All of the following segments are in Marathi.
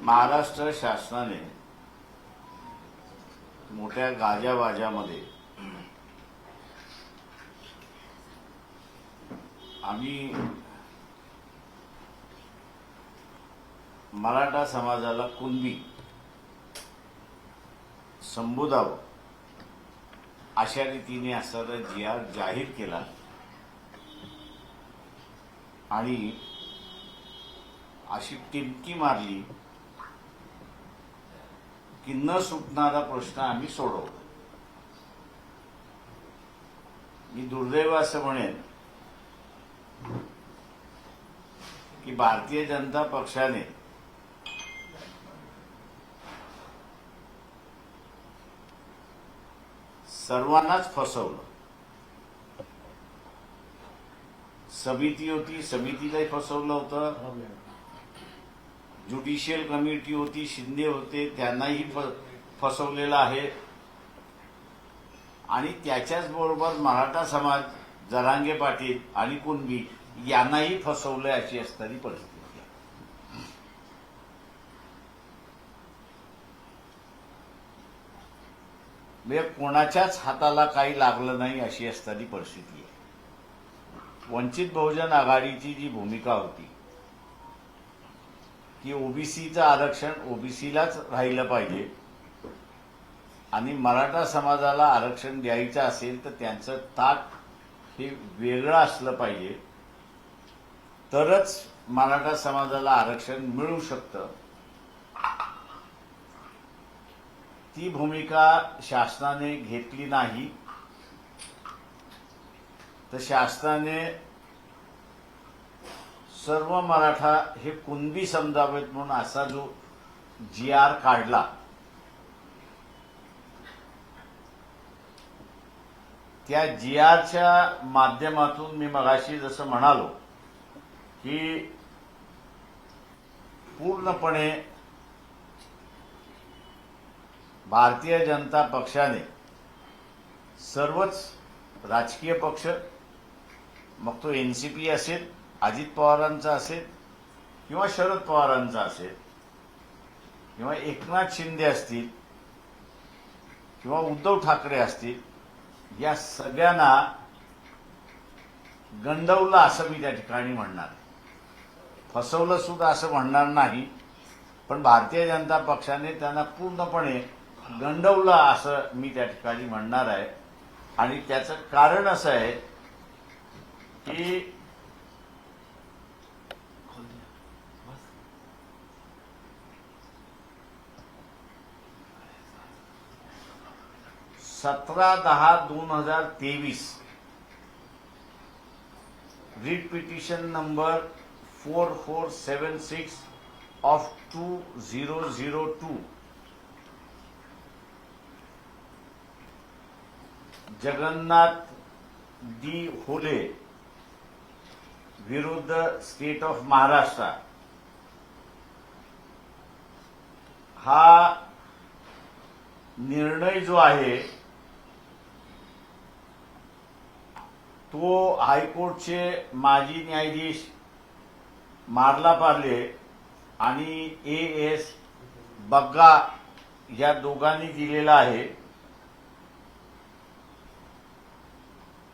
महाराष्ट्र शासनाने मोठ्या गाजावाजामध्ये आम्ही मराठा समाजाला कुणबी संबोधावं अशा रीतीने असणारा जी.आर. जाहीर केला आणि अशी टिमकी मारली की न सुटणारा प्रश्न आम्ही सोडवला. मी दुर्दैव असं म्हणेन की भारतीय जनता पक्षाने सर्वांनाच फसवलं. समिती होती, समितीलाही फसवलं होतं. ज्युडिशियल कमिटी होती, शिंदे होते, त्यांनाही फसवलेलं आहे. आणि त्याच्याच बरोबर मराठा समाज, जरांगे पाटील आणि कुणबी यांनाही फसवलंय अशी असणारी परिस्थिती आहे. म्हणजे कोणाच्याच हाताला काही लागलं नाही अशी असणारी परिस्थिती आहे. वंचित बहुजन आघाडीची जी भूमिका होती की ओबीसीचं आरक्षण ओबीसीलाच राहिलं पाहिजे आणि मराठा समाजाला आरक्षण द्यायचं असेल तर त्यांचं ताट हे वेगळं असलं पाहिजे, तरच मराठा समाजाला आरक्षण मिळू शकतं. ती भूमिका शासनाने घेतली नाही. तर शासनाने सर्व मराठा हे कुणबी समजावेत म्हणून असा जो जी.आर. काढला, त्या जी.आर.च्या माध्यमातून मी मगाशी जसं म्हणालो की पूर्णपणे भारतीय जनता पक्षाने सर्वच राजकीय पक्ष, मग तो एनसीपी असेल, अजित पवारांचा असेल किंवा शरद पवारांचा असेल किंवा एकनाथ शिंदे असतील किंवा उद्धव ठाकरे असतील, या सगळ्यांना गंडवलं असं मी त्या ठिकाणी म्हणणार. फसवलं सुद्धा असं म्हणणार नाही, पण भारतीय जनता पक्षाने त्यांना पूर्णपणे गंडवलं असं मी त्या ठिकाणी म्हणणार आहे. आणि त्याचं कारण असं आहे की 17/10/2023 writ petition number 4476 of 2002 Jagannath D Hole विरुद्ध स्टेट ऑफ महाराष्ट्र हा निर्णय जो आहे तो हायकोर्टचे माजी न्यायाधीश मार्ला पार्ले आणि ए.एस. बग्गा या दोघांनी दिलेला आहे.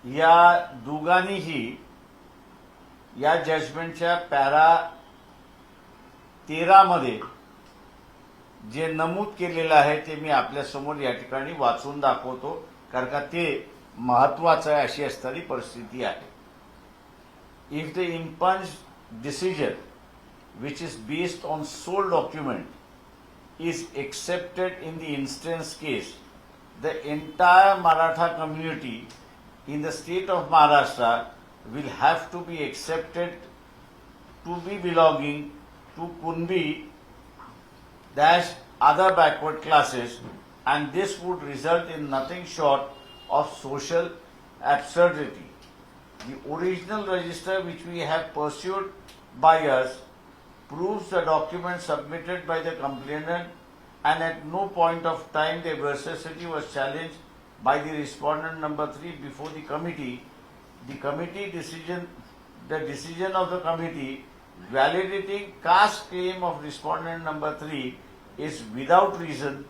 या दोघांनीही या जजमेंटच्या पॅरा 13 मध्ये जे नमूद केलेलं आहे ते मी आपल्यासमोर या ठिकाणी वाचून दाखवतो, कारण का ते महत्वाचं आहे अशी असणारी परिस्थिती आहे. If the impulse decision which is based on sole document is accepted in the instance case, the entire Maratha community in the state of Maharashtra will have to be accepted to be belonging to Kunbi dash other backward classes, and this would result in nothing short of social absurdity. The original register which we have pursued by us proves the document submitted by the complainant, and at no point of time the veracity was challenged by the respondent number 3 before the committee. The decision of the committee validating caste claim of respondent number 3 is without reason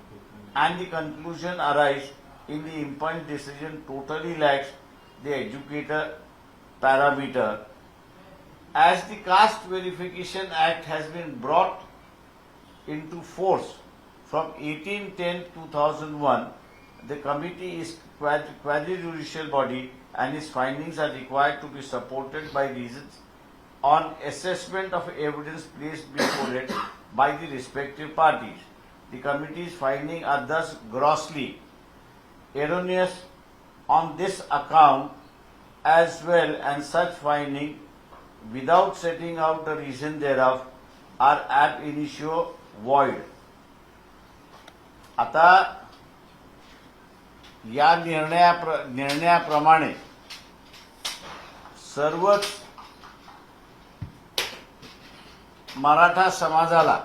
and the conclusion arise in the impugned decision totally lacks the educator parameter. As the Caste Verification Act has been brought into force from 18/10/2001, the committee is quasi-judicial body and its findings are required to be supported by reasons on assessment of evidence placed before it by the respective parties. The committee's findings are thus grossly erroneous on this account as well, and such findings, without setting out the reason thereof, are ab initio void. आता या निर्णयाप्रमाणे सर्वच मराठा समाजाला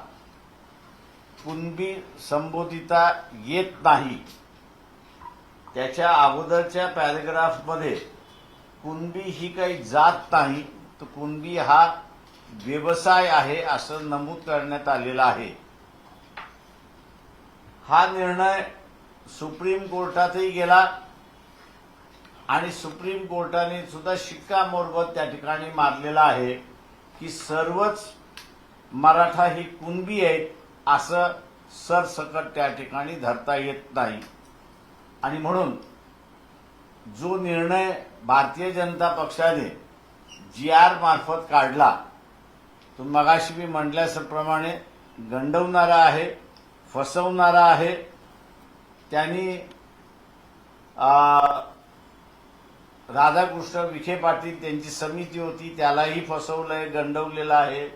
कुणबी संबोधिता येत नाही. त्याच्या अगोदरच्या पॅरेग्राफमध्ये कुणबी ही काही जात नाही, तर कुणबी हा व्यवसाय आहे असं नमूद करण्यात आलेलं आहे. हा निर्णय सुप्रीम कोर्टातही गेला आणि सुप्रीम कोर्टाने सुद्धा शिक्कामोर्तब त्या ठिकाणी मारलेला आहे की सर्वच मराठा ही कुणबी आहेत असं सरसकट त्या ठिकाणी धरता येत नाही. आणि म्हणून जो निर्णय भारतीय जनता पक्षाने GR मार्फत काढला तो मगाशी मी म्हटल्याप्रमाणे गंडवणारा आहे, फसवणारा आहे. त्यांनी राधाकृष्ण विखे पाटील त्यांची समिती होती त्यालाही फसवलंय, गंडवलेलं आहे.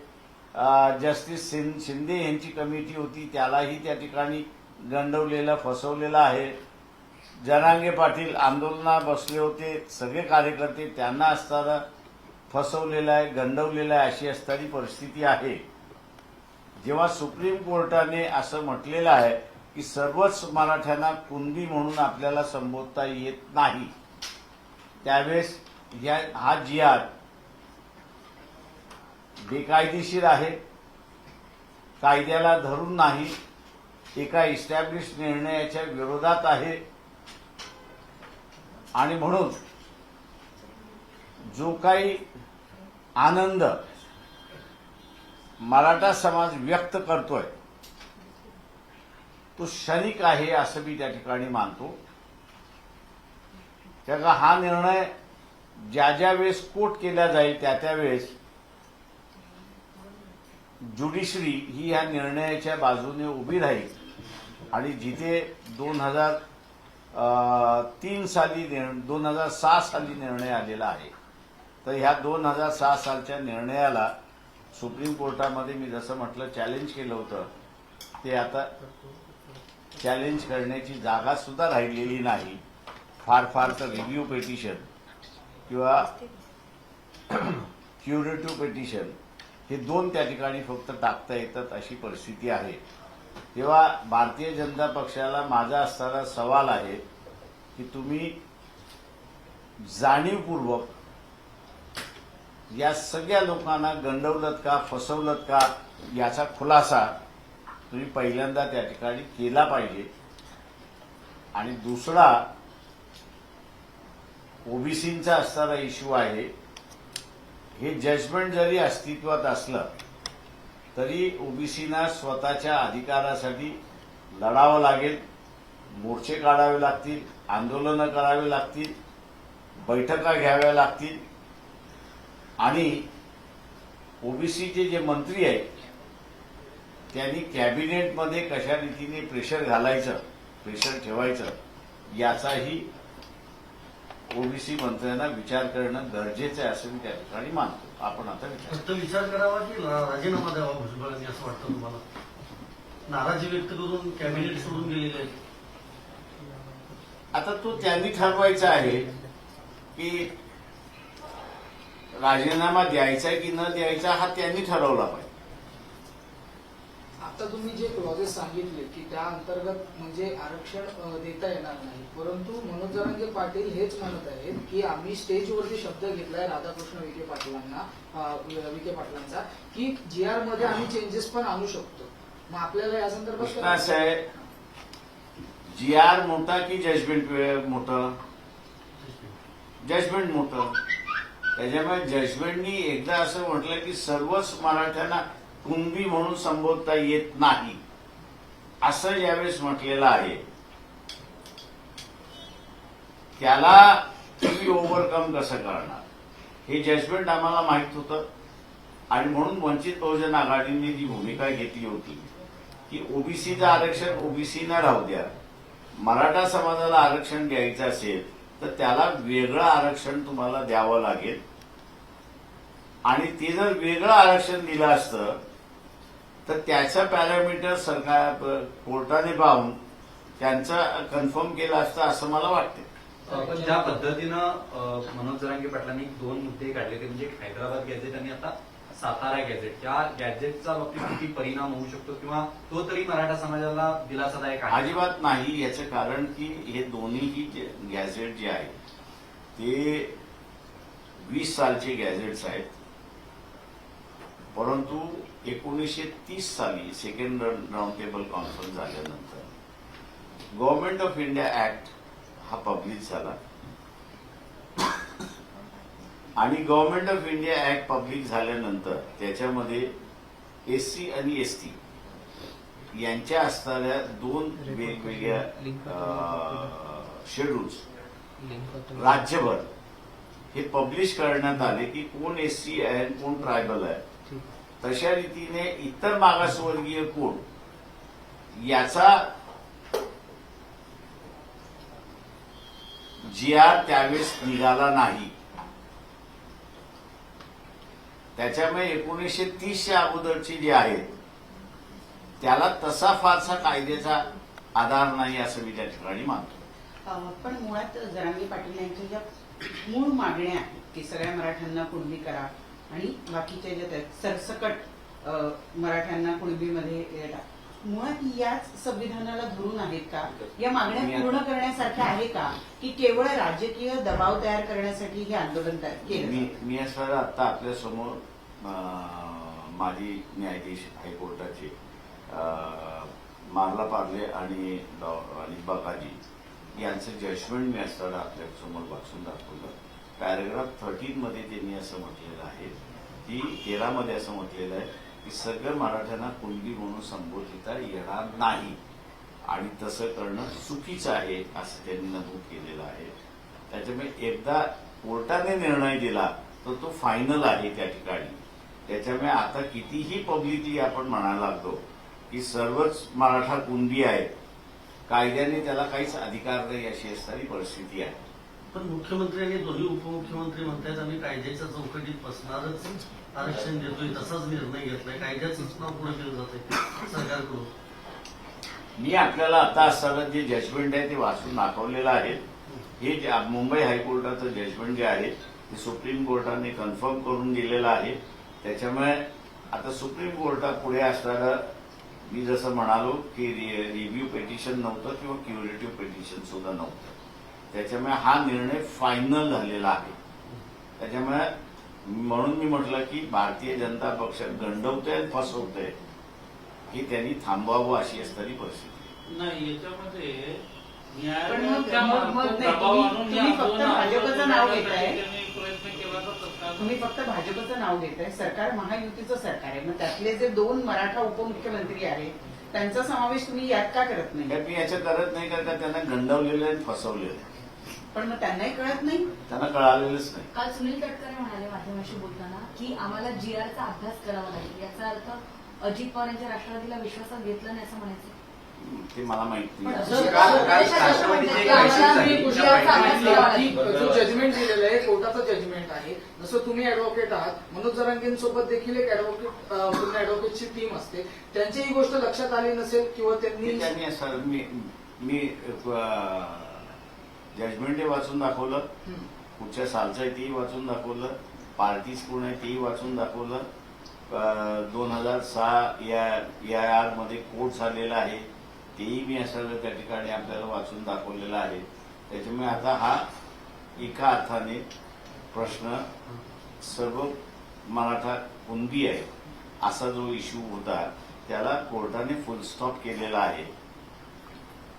जस्टिस शिंदे यांची कमिटी होती त्यालाही त्या ठिकाणी गंडवलेलं, फसवलेलं आहे. जरांगे पाटील आंदोलनात बसले होते, सगळे कार्यकर्ते त्यांना असताना फसवलेलं आहे, गंडवलेलं आहे, अशी असणारी परिस्थिती आहे. जेव्हा सुप्रीम कोर्टाने असं म्हटलेलं आहे की सर्वच मराठ्यांना कुणबी म्हणून आपल्याला संबोधता येत नाही, त्यावेळेस हा GR बेकायदेशीर आहे, कायद्याला धरून नाही, एका इस्टॅब्लिश निर्णयाच्या विरोधात आहे. आणि म्हणून जो काही आनंद मराठा समाज व्यक्त करतोय तो क्षणिक आहे असं मी त्या ठिकाणी मानतो. त्याचा हा निर्णय ज्या ज्या वेळेस कोर्ट केला जाईल त्या त्यावेळेस ज्युडिशरी ही या निर्णयाच्या बाजूने उभी राहील. आणि जिथे 2007 साली निर्णय आलेला आहे, तर ह्या 2006 सालच्या निर्णयाला सुप्रीम कोर्टामध्ये मी जसं म्हटलं चॅलेंज केलं होतं, ते आता चॅलेंज करण्याची जागा सुद्धा राहिलेली नाही. फार तर रिव्ह्यू पिटिशन किंवा क्युरेटिव्ह पिटिशन हे 2 त्या ठिकाणी फक्त टाकता येतात अशी परिस्थिती आहे. तेव्हा भारतीय जनता पक्षाला माझा असणारा सवाल आहे की तुम्ही जाणीवपूर्वक या सगळ्या लोकांना गंडवलत का, फसवलत का, याचा खुलासा तुम्ही पहिल्यांदा त्या ठिकाणी केला पाहिजे. आणि दुसरा ओबीसींचा असणारा इश्यू आहे. हे जजमेंट जरी अस्तित्वात असलं तरी ओबीसींना स्वतःच्या अधिकारासाठी लढावं लागेल, मोर्चे काढावे लागतील, आंदोलनं करावी लागतील, बैठका घ्याव्या लागतील. आणि ओबीसीचे जे मंत्री आहेत त्यांनी कॅबिनेटमध्ये कशा रीतीने प्रेशर घालायचं, प्रेशर ठेवायचं, याचाही ओबीसी मंत्र्यांना विचार करणं गरजेचं आहे असं मी त्या ठिकाणी मानतो. आपण आता विचार करावा की राजीनामा द्यावा भुजबळांनी असं वाटतं तुम्हाला? नाराजी व्यक्त करून कॅबिनेट सोडून गेलेले आहेत. आता तो त्यांनी ठरवायचा आहे की राजीनामा द्यायचा की न द्यायचा, हा त्यांनी ठरवला पाहिजे. आता तुम्ही जे क्लॉजेस सांगितले की त्या अंतर्गत म्हणजे आरक्षण देता येणार नाही, परंतु मनोज जरांगे पाटील हेच म्हणत आहेत की आम्ही स्टेजवरती शब्द घेतलाय राधाकृष्ण विखे पाटलांचा की जी आर मध्ये आम्ही चेंजेस पण आणू शकतो. मग आपल्याला या संदर्भात प्रश्न असा आहे, जी आर मोठा की जजमेंट मोठं? जजमेंट मोठं. त्याच्यामुळे जजमेंटनी एकदा असं म्हटलं की सर्वच मराठ्यांना कुणबी म्हणून संबोधता येत नाही, असं ज्यावेळेस म्हटलेलं आहे त्याला तुम्ही ओव्हरकम कसं करणार हे जजमेंट आम्हाला माहित होतं. आणि म्हणून वंचित बहुजन आघाडीने जी भूमिका घेतली होती की ओबीसीचं आरक्षण ओबीसीना राहू द्या, मराठा समाजाला आरक्षण द्यायचं असेल तर त्याला वेगळं आरक्षण तुम्हाला द्यावं लागेल. आणि ते जर वेगळं आरक्षण दिलं असतं तर त्याचं पॅरामीटर सरकार कोर्टाने पाहून त्यांचं कन्फर्म केलं असतं असं मला वाटतं. पण ज्या पद्धतीनं मनोज जरांगे पाटलांनी 2 मुद्दे काढले ते म्हणजे हैदराबाद गॅझेट आणि आता सातारा गॅझेट, त्या गॅझेटचा बाबतीत किती परिणाम होऊ शकतो किंवा तो तरी मराठा समाजाला दिलासादायक आहे? अजिबात नाही. याचं कारण की हे दोन्हीही गॅझेट जे आहेत ते 20 सालचे गॅझेट्स आहेत. परंतु 1930 साली सेकंड राऊंड टेबल कॉन्फरन्स झाल्यानंतर गव्हर्नमेंट ऑफ इंडिया ऍक्ट हा पब्लिश झाला आणि government of India act public झाल्यानंतर त्याच्यामध्ये एससी आणि एसटी यांच्या असणाऱ्या 2 वेगवेगळ्या शेड्यूल्स राज्यभर हे पब्लिश करण्यात आले की कोण एससी आहे आणि कोण ट्रायबल आहे. तशा रीतीने इतर मागासवर्गीय कोण याचा जी आर त्यावेळेस निघाला नाही. त्याच्यामुळे 1930च्या अगोदरची जी आहेत त्याला तसा फारसा कायद्याचा आधार नाही असं मी त्या ठिकाणी मानतो. पण मुळात जरांगे पाटील यांच्या ज्या मूळ मागण्या आहेत की सगळ्या मराठ्यांना कुणबी करा आणि बाकीच्या ज्या आहेत सरसकट मराठ्यांना कुणबीमध्ये टाका, मुळात याच संविधानाला धरून आहेत का? या मागण्या पूर्ण करण्यासारख्या आहे का की केवळ राजकीय दबाव तयार करण्यासाठी हे आंदोलन केलं? मी असं आता आपल्या समोर माजी न्यायाधीश हायकोर्टाचे मार्ला पार्ले आणि बाकाजी यांचं जजमेंट मी असताना आपल्या समोर वाचून दाखवलं. पॅरेग्राफ 13 मध्ये त्यांनी असं म्हटलेलं आहे की 13 मध्ये असं म्हटलेलं आहे की सगळ्या मराठ्यांना कुणबी म्हणून संबोधिता येणार नाही आणि तसं करणं चुकीचं आहे असं त्यांनी नमूद केलेलं आहे. त्याच्यामुळे एकदा कोर्टाने निर्णय दिला तर तो फायनल आहे त्या ठिकाणी. त्याच्यामुळे आता कितीही पब्लिकली आपण म्हणायला लागलो की सर्वच मराठा कुणबी आहेत, कायद्याने त्याला काहीच अधिकार नाही अशी असणारी परिस्थिती आहे. पण मुख्यमंत्री आणि दोन्ही उपमुख्यमंत्री म्हणतात आम्ही कायद्याच्या चौकटीत बसणारच आरक्षण देतोय, तसाच निर्णय घेतलाय, कायद्याचंच नाव पुढे केलं जातंय सरकारकडून. मी आपल्याला आता असताना जे जजमेंट आहे ते वाचून दाखवलेलं आहे. हे मुंबई हायकोर्टाचं जजमेंट जे आहे ते सुप्रीम कोर्टाने कन्फर्म करून दिलेलं आहे. त्याच्यामुळे आता सुप्रीम कोर्टापुढे असणारं मी जसं म्हणालो की रिव्ह्यू पिटिशन नव्हतं किंवा क्युरेटिव्ह पिटिशन सुद्धा नव्हतं. त्याच्यामुळे हा निर्णय फायनल झालेला आहे. त्याच्यामुळे म्हणून मी म्हटलं की भारतीय जनता पक्ष गंडवतोय आणि फसवतोय ही त्यांनी थांबवावं अशी असणारी परिस्थिती नाही. याच्यामध्ये पण मग तुम्ही फक्त भाजपचं नाव घेताय, प्रयत्न केला तर सरकार तुम्ही फक्त भाजपचं नाव घेताय. सरकार महायुतीचं सरकार आहे, मग त्यातले जे 2 मराठा उपमुख्यमंत्री आहेत त्यांचा समावेश तुम्ही यात का करत नाही? मी याचं करत नाही कारण का त्यांना गंडवलेलं आणि फसवलेलं आहे. पण मग त्यांनाही कळत नाही. त्यांना कळालेलंच नाही. काल सुनील तटकरे म्हणाले माध्यमाशी बोलताना की आम्हाला जीआरचा अभ्यास करावा लागेल. याचा अर्थ अजित पवार यांच्या राष्ट्रवादीला विश्वासात घेतलं नाही असं म्हणायचं? ते मला माहित पण नाही. असं राष्ट्रवादीचे एक आम्हाला मी बैठक गुजरातचा झाली. अभ्यास केला की जो जजमेंट दिलेलं आहे कोर्टाचं जजमेंट आहे. जसं तुम्ही ऍडव्होकेट आहात, मनोज जरांगेंसोबत देखील एक ऍडव्होकेटची टीम असते, त्यांची ही गोष्ट लक्षात आली नसेल किंवा त्यांनी असं मी जजमेंट वाचून दाखवलं, कुठच्या सालचं आहे तेही वाचून दाखवलं, पार्टीज कोण आहे तेही वाचून दाखवलं 2006 या मध्ये कोट झालेला आहे, तेही मी असं त्या ठिकाणी आपल्याला वाचून दाखवलेला आहे. त्याच्यामुळे आता हा एका अर्थाने प्रश्न सर्व मराठा कुणबी आहे असा जो इश्यू होता त्याला कोर्टाने फुल स्टॉप केलेला आहे.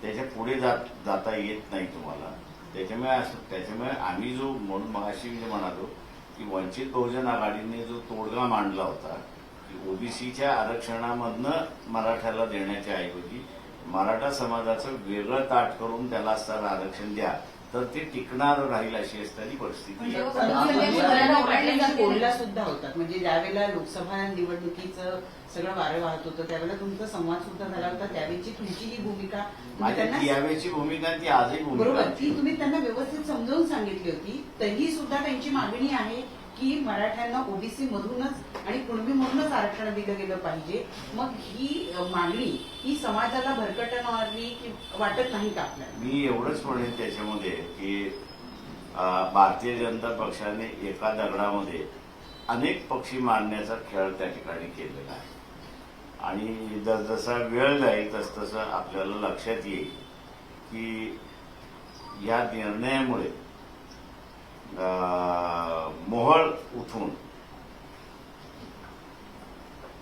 त्याच्या पुढे जाता येत नाही तुम्हाला. त्याच्यामुळे आम्ही जो म्हणून मगाशी मी म्हणालो की वंचित बहुजन आघाडीने जो तोडगा मांडला होता की ओबीसीच्या आरक्षणामधनं मराठ्याला देण्याच्या ऐवजी मराठा समाजाचं वेगळं ताट करून त्याला असताना आरक्षण द्या तर ते टिकणार राहील अशी असणारी परिस्थिती म्हणजे आहे. बोलला सुद्धा होतात. म्हणजे ज्यावेळेला लोकसभा निवडणुकीचं सगळं वारं वाहत होतं त्यावेळेला तुमचा संवाद सुद्धा झाला होता. त्यावेळेची तुमची ही भूमिका तुम्ही माझ्या त्यांना यावेळची भूमिका ती आजही भूमिका बरोबर आहे. ती तुम्ही त्यांना व्यवस्थित समजावून सांगितली होती. तरी सुद्धा त्यांची मागणी आहे की मराठ्यांना ओबीसी मधूनच आणि कुणबी मधूनच आरक्षण दिलं गेलं पाहिजे. मग ही मागणी ही समाजाला भरकटणारी की वाटत नाही का आपल्याला? मी एवढंच म्हणेन त्याच्यामध्ये की भारतीय जनता पक्षाने एका दगडामध्ये अनेक पक्षी मारण्याचा खेळ त्या ठिकाणी केलेला आहे आणि जसा वेळ जाईल तसतसं आपल्याला लक्षात येईल की या निर्णयामुळे मोहळ उठून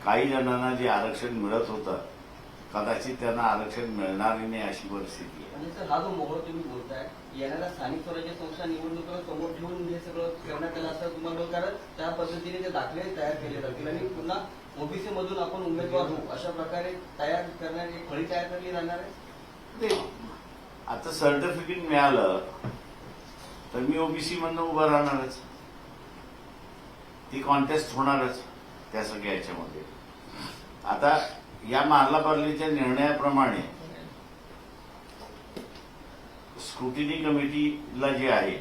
काही जणांना जे आरक्षण मिळत होतं कदाचित त्यांना आरक्षण मिळणार नाही अशी परिस्थिती आहे. आणि सर हा जो मोहळ तुम्ही बोलताय येणाऱ्या स्थानिक स्वराज्य संस्था निवडणुका समोर ठेवून हे सगळं करण्यात आलं असं तुम्हाला कारण त्या पद्धतीने ते दाखले तयार केले जातील आणि पुन्हा ओबीसी मधून आपण उमेदवार होऊ अशा प्रकारे तयार करणारी फळी तयार करली जाणार आहे. ते आता सर्टिफिकेट मिळालं तर मी ओबीसी मधनं उभं राहणारच. ती कॉन्टेस्ट होणारच त्या सगळ्या याच्यामध्ये. आता या मार्लापर्लीच्या निर्णयाप्रमाणे स्क्रुटिनी कमिटीला जे आहे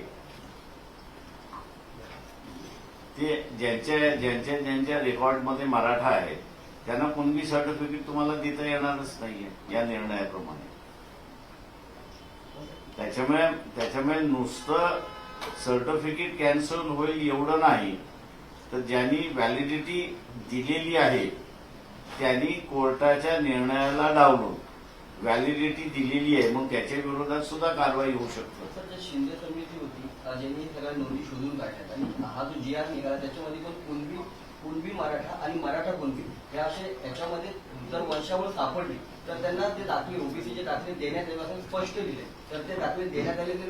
ते ज्यांच्या रेकॉर्डमध्ये मराठा आहे त्यांना कुणबी सर्टिफिकेट तुम्हाला देता येणारच नाहीये या निर्णयाप्रमाणे. त्याच्यामुळे नुसतं सर्टिफिकेट कॅन्सल होईल एवढं नाही तर ज्यांनी व्हॅलिडिटी दिलेली आहे त्यांनी कोर्टाच्या निर्णयाला डावलून व्हॅलिडिटी दिलेली आहे मग त्याच्या विरोधात सुद्धा कारवाई होऊ शकते. सर जे शिंदे समिती होती ज्यांनी सगळ्या नोंदी शोधून काढल्यात आणि हा जो GR निघाला त्याच्यामध्ये पण कुणबी मराठा आणि मराठा कुणबी हे असे याच्यामध्ये जर वंशावळ सापडली तर त्यांना ते दाखले ओबीसीचे दाखले देण्यात येईल असं स्पष्ट दिले. तर ते दाखले देण्यात आले ते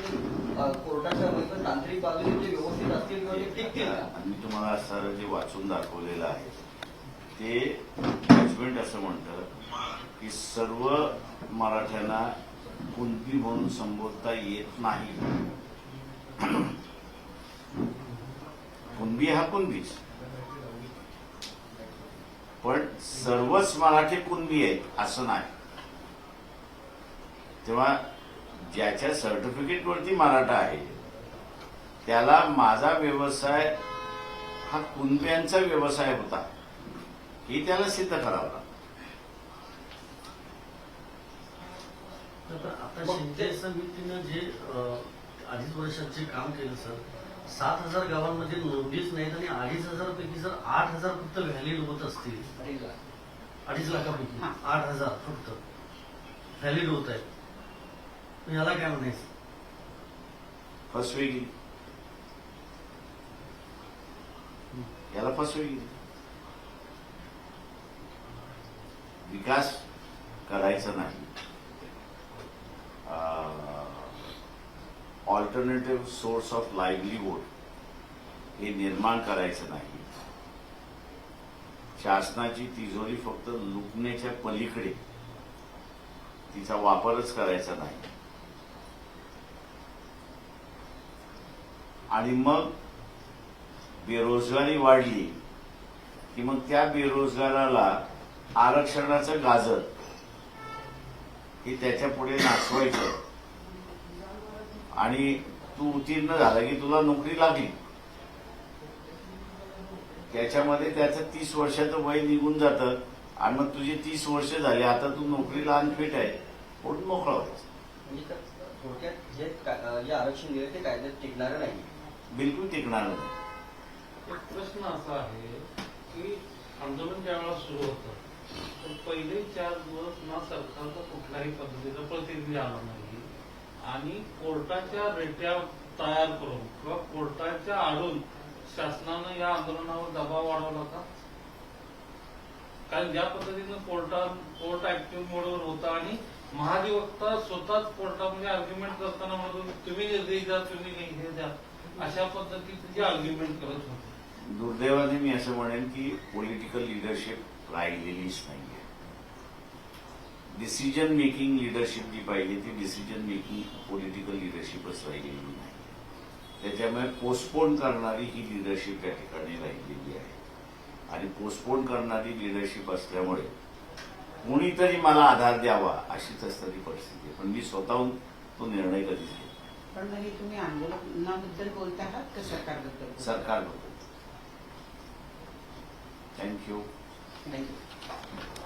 कोर्टाच्या मध्ये तांत्रिक बाजूने ते व्यवस्थित असतील किंवा ते टिकतील का? मी तुम्हाला सारं जे वाचून दाखवलेलं आहे ते जजमेंट असं म्हणतं की सर्व मराठ्यांना कुणबी म्हणून संबोधता येत नाही. कुणबी हा कुणबीच पण सर्वच मराठी कुणबी आहेत असं नाही. तेव्हा ज्याच्या सर्टिफिकेटवरती मराठा आहे त्याला माझा व्यवसाय हा कुणब्यांचा व्यवसाय होता हे त्याला सिद्ध करावं लागतं. आता शिंदे समितीनं जे 2.5 वर्षात जे काम केलं सर 7,000 गावांमध्ये नोंदीच नाहीत आणि 2,500 पैकी जर 8,000 फक्त व्हॅलिड होत असतील 2.5 लाखापैकी 8,000 फक्त व्हॅलिड होत आहेत. याला काय म्हणायचं? फसवेगिरी याला फसवेगिरी. विकास करायचा नाही, ऑल्टरनेटिव्ह सोर्स ऑफ लाईव्हलीहूड हे निर्माण करायचं नाही. शासनाची तिजोरी फक्त लुटण्याच्या पलीकडे तिचा वापरच करायचा नाही आणि मग बेरोजगारी वाढली की मग त्या बेरोजगाराला आरक्षणाचं गाजर हे त्याच्या पुढे नाचवायचं आणि तू उत्तीर्ण झाला की तुला नोकरी लागली. त्याच्यामध्ये त्याचं 30 वर्षाचं वय निघून जातं आणि मग तुझी 30 वर्ष झाली आता तू नोकरीला अनफिट आहे म्हणून मोकळा व्हायचं. म्हणजे थोडक्यात जे आरक्षण दिलं ते कायद्यात टिकणारं नाही. बिलकुल टिकणार नाही. एक प्रश्न असा आहे की आंदोलन ज्यावेळेला सुरू होतं तर पहिले 4 दिवस ना सरकारचा कुठल्याही पद्धतीचा प्रतिनिधी आला नाही आणि कोर्टाच्या रेट्या तयार करून किंवा कोर्टाच्या आडून शासनानं या आंदोलनावर दबाव वाढवला का? कारण ज्या पद्धतीनं कोर्ट ऍक्टिव्ह मोडवर होता आणि महाधिवक्ता स्वतःच कोर्टामध्ये आर्ग्युमेंट करताना म्हणत होते, तुम्ही निर्देश द्या, तुम्ही हे द्या, अशा पद्धतीचे जे आर्ग्युमेंट करत होते. दुर्दैवाने मी असं म्हणेन की पॉलिटिकल लिडरशिप राहिलेलीच नाहीये. डिसिजन मेकिंग लिडरशिप जी पाहिजे ती डिसिजन मेकिंग पॉलिटिकल लिडरशिपच राहिलेली नाही. त्याच्यामुळे पोस्टपोन करणारी ही लिडरशिप या ठिकाणी राहिलेली आहे आणि पोस्टपोन करणारी लिडरशिप असल्यामुळे कुणीतरी मला आधार द्यावा अशीच असणारी परिस्थिती आहे. पण मी स्वतःहून तो निर्णय कधीच घेतला. पण हे तुम्ही आंदोलनाबद्दल बोलत आहात का सरकारबद्दल? सरकारबद्दल. थँक्यू. थँक्यू.